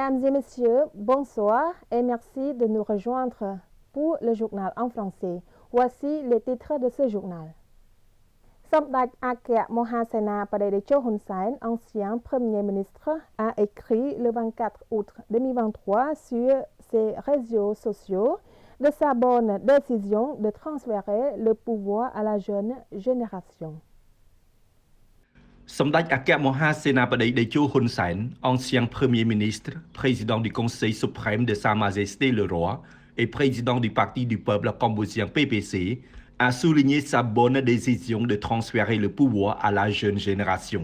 Mesdames et messieurs, bonsoir et merci de nous rejoindre pour le journal en français. Voici les titres de ce journal. សម្ដេចអគ្គមហាសេនាបតីតេជោ Hun Sen, ancien Premier ministre, a écrit le 24 août 2023 sur ses réseaux sociaux de sa bonne décision de transférer le pouvoir à la jeune génération. សម្ដេចអគ្គមហាសេនាបតីតេជោ Hun Sen, ancien Premier ministre, président du Conseil suprême de Sa Majesté le Roi et président du Parti du peuple cambodgien PPC, a souligné sa bonne décision de transférer le pouvoir à la jeune génération.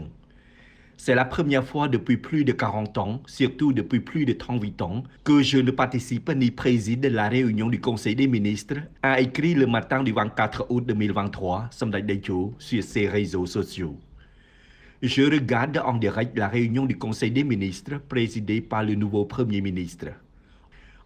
C'est la première fois depuis plus de 40 ans, surtout depuis plus de 38 ans, que je ne participe ni préside la réunion du Conseil des ministres, a écrit le matin du 24 août 2023, Samdech Techo, sur ses réseaux sociaux. Je regarde en direct la réunion du Conseil des ministres présidée par le nouveau Premier ministre.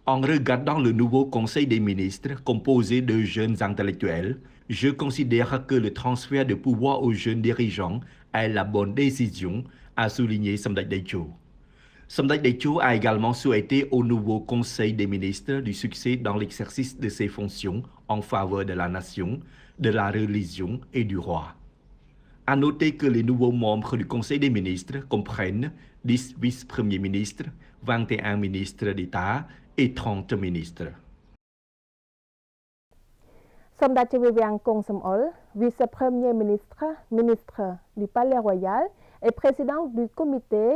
En regardant le nouveau Conseil des ministres composé de jeunes intellectuels, je considère que le transfert de pouvoir aux jeunes dirigeants est la bonne décision, a souligné Samdech Techo. Samdech Techo a également souhaité au nouveau Conseil des ministres du succès dans l'exercice de ses fonctions en faveur de la nation, de la religion et du roi. À noter que les nouveaux membres du Conseil des ministres comprennent 10 vice-premiers ministres, 21 ministres d'État et 30 ministres. សម្ដេចវិវាំង គង់ សំអុល vice-premier ministre, ministre du Palais Royal et président du comité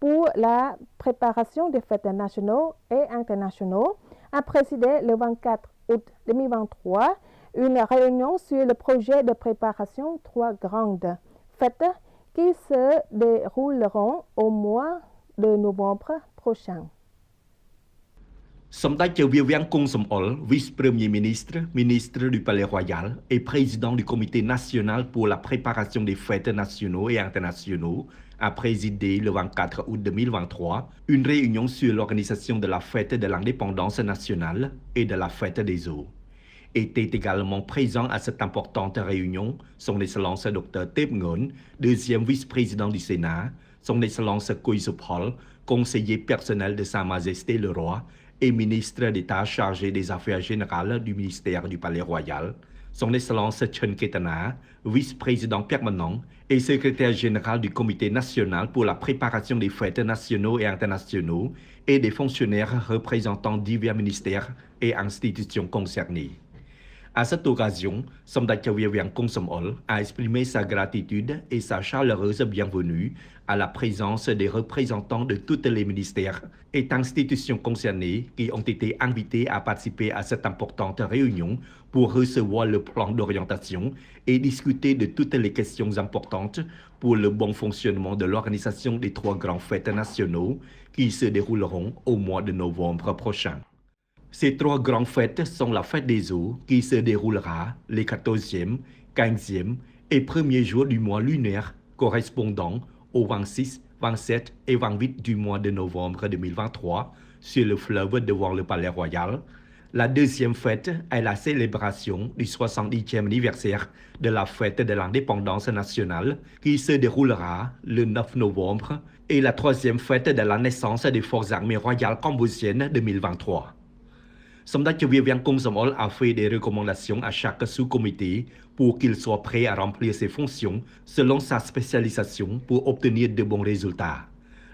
pour la préparation des fêtes nationaux et internationaux, a présidé le 24 août 2023 une réunion sur le projet de préparation 3 grandes fêtes qui se dérouleront au mois de novembre prochain. សម្ដេចវិវាំង គង់ សំអុល vice-premier ministre, ministre du Palais Royal et président du comité national pour la préparation des fêtes nationaux et internationaux, a présidé le 24 août 2023 une réunion sur l'organisation de la fête de l'indépendance nationale et de la fête des eaux. Était également présent à cette importante réunion son Excellence Dr Tep Ngon, deuxième vice-président du Sénat, son Excellence Koy Sophol, conseiller personnel de Sa Majesté le Roi et ministre d'État chargé des Affaires générales du ministère du Palais Royal, son Excellence Chen Ketana, vice-président permanent et secrétaire général du Comité national pour la préparation des fêtes nationaux et internationaux et des fonctionnaires représentant divers ministères et institutions concernées. À cette occasion, Samdech Vivian Kong Som-ol a exprimé sa gratitude et sa chaleureuse bienvenue à la présence des représentants de tous les ministères et institutions concernées qui ont été invités à participer à cette importante réunion pour recevoir le plan d'orientation et discuter de toutes les questions importantes pour le bon fonctionnement de l'organisation des 3 grandes fêtes nationaux qui se dérouleront au mois de novembre prochain. Ces 3 grandes fêtes sont la fête des eaux qui se déroulera les 14e, 15e et 1er jours du mois lunaire correspondant aux 26, 27 et 28 du mois de novembre 2023 sur le fleuve devant le Palais Royal. La deuxième fête est la célébration du 70e anniversaire de la fête de l'indépendance nationale qui se déroulera le 9 novembre et la troisième fête de la naissance des forces armées royales cambodgiennes 2023. Samdech Vivian Kong Som-ol a fait des recommandations à chaque sous-comité pour qu'il soit prêt à remplir ses fonctions selon sa spécialisation pour obtenir de bons résultats.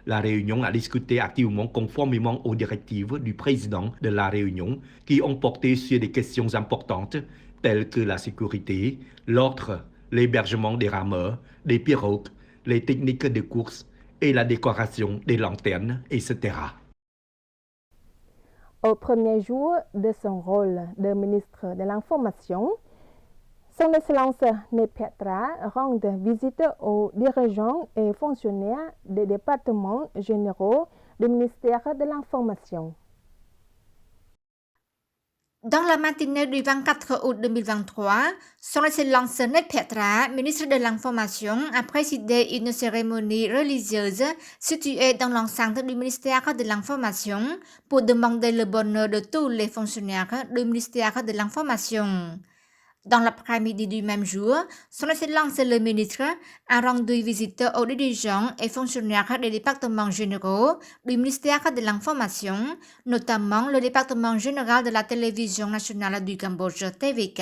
La réunion a discuté activement conformément aux directives du président de la réunion qui ont porté sur des questions importantes telles que la sécurité, l'ordre, l'hébergement des rameurs, des pirogues, les techniques de course et la décoration des lanternes, etc. Au premier jour de son rôle de ministre de l'Information, son Excellence Nephetra rend visite aux dirigeants et fonctionnaires des départements généraux du ministère de l'Information. Dans la matinée du 24 août 2023, son Excellence Nephetra, ministre de l'Information, a présidé une cérémonie religieuse située dans l'enceinte du ministère de l'Information pour demander le bonheur de tous les fonctionnaires du ministère de l'Information. Dans l'après-midi du même jour, son Excellence le ministre a rendu visite aux dirigeants et fonctionnaires des départements généraux du ministère de l'Information, notamment le département général de la télévision nationale du Cambodge TVK,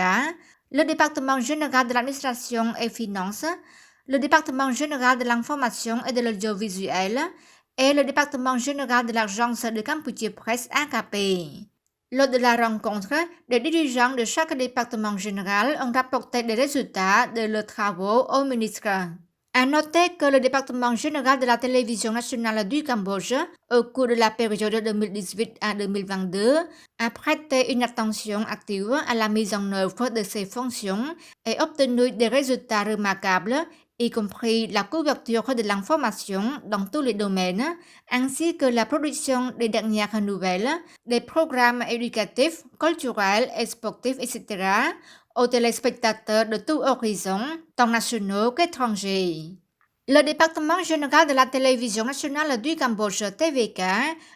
le département général de l'administration et finances, le département général de l'information et de l'audiovisuel et le département général de l'agence de Campuchia Presse AKP. Lors de la rencontre, les dirigeants de chaque département général ont rapporté les résultats de leurs travaux au ministre. À noter que le département général de la télévision nationale du Cambodge, au cours de la période 2018 à 2022, a prêté une attention active à la mise en œuvre de ses fonctions et obtenu des résultats remarquables, y compris la couverture de l'information dans tous les domaines, ainsi que la production des dernières nouvelles, des programmes éducatifs, culturels et sportifs, etc., aux téléspectateurs de tous horizons, tant nationaux qu'étrangers. Le département général de la télévision nationale du Cambodge TVK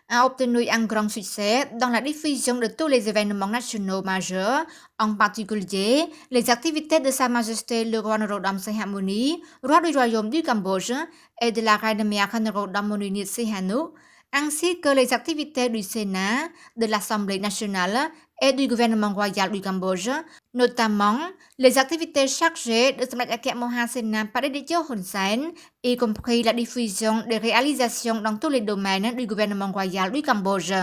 a obtenu un grand succès dans la diffusion de tous les événements nationaux majeurs, en particulier les activités de Sa Majesté le roi Norodom Sihamoni, roi du royaume du Cambodge, et de la reine mère Norodom Moninit Sihanouk, ainsi que les activités du Sénat, de l'Assemblée nationale et du gouvernement royal du Cambodge, notamment les activités chargées de Samdech Akek Mohasena Padeditcho Hun Sen, y compris la diffusion des réalisations dans tous les domaines du gouvernement royal du Cambodge.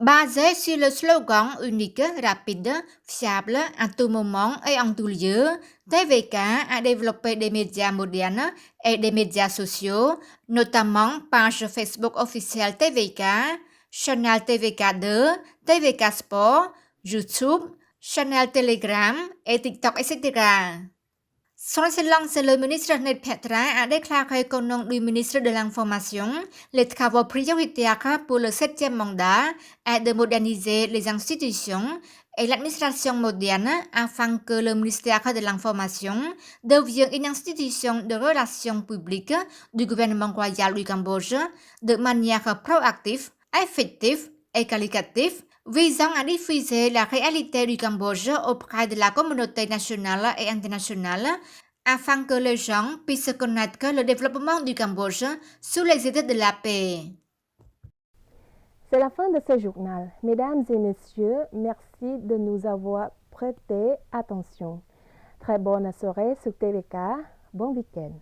Basé sur le slogan unique, rapide, fiable, à tout moment et en tout lieu, TVK a développé des médias modernes et des médias sociaux, notamment page Facebook officielle TVK, Channel TVK2, TVK Sport, YouTube, Channel Telegram et TikTok, etc. Son Excellence le ministre Ned Petra a déclaré qu'au nom du ministre de l'Information, les travaux prioritaires pour le 7e mandat est de moderniser les institutions et l'administration moderne afin que le ministère de l'Information devienne une institution de relations publiques du gouvernement royal du Cambodge de manière proactive, effective et qualitative, visant à diffuser la réalité du Cambodge auprès de la communauté nationale et internationale, afin que les gens puissent connaître le développement du Cambodge sous les idées de la paix. C'est la fin de ce journal. Mesdames et messieurs, merci de nous avoir prêté attention. Très bonne soirée sur TVK. Bon week-end.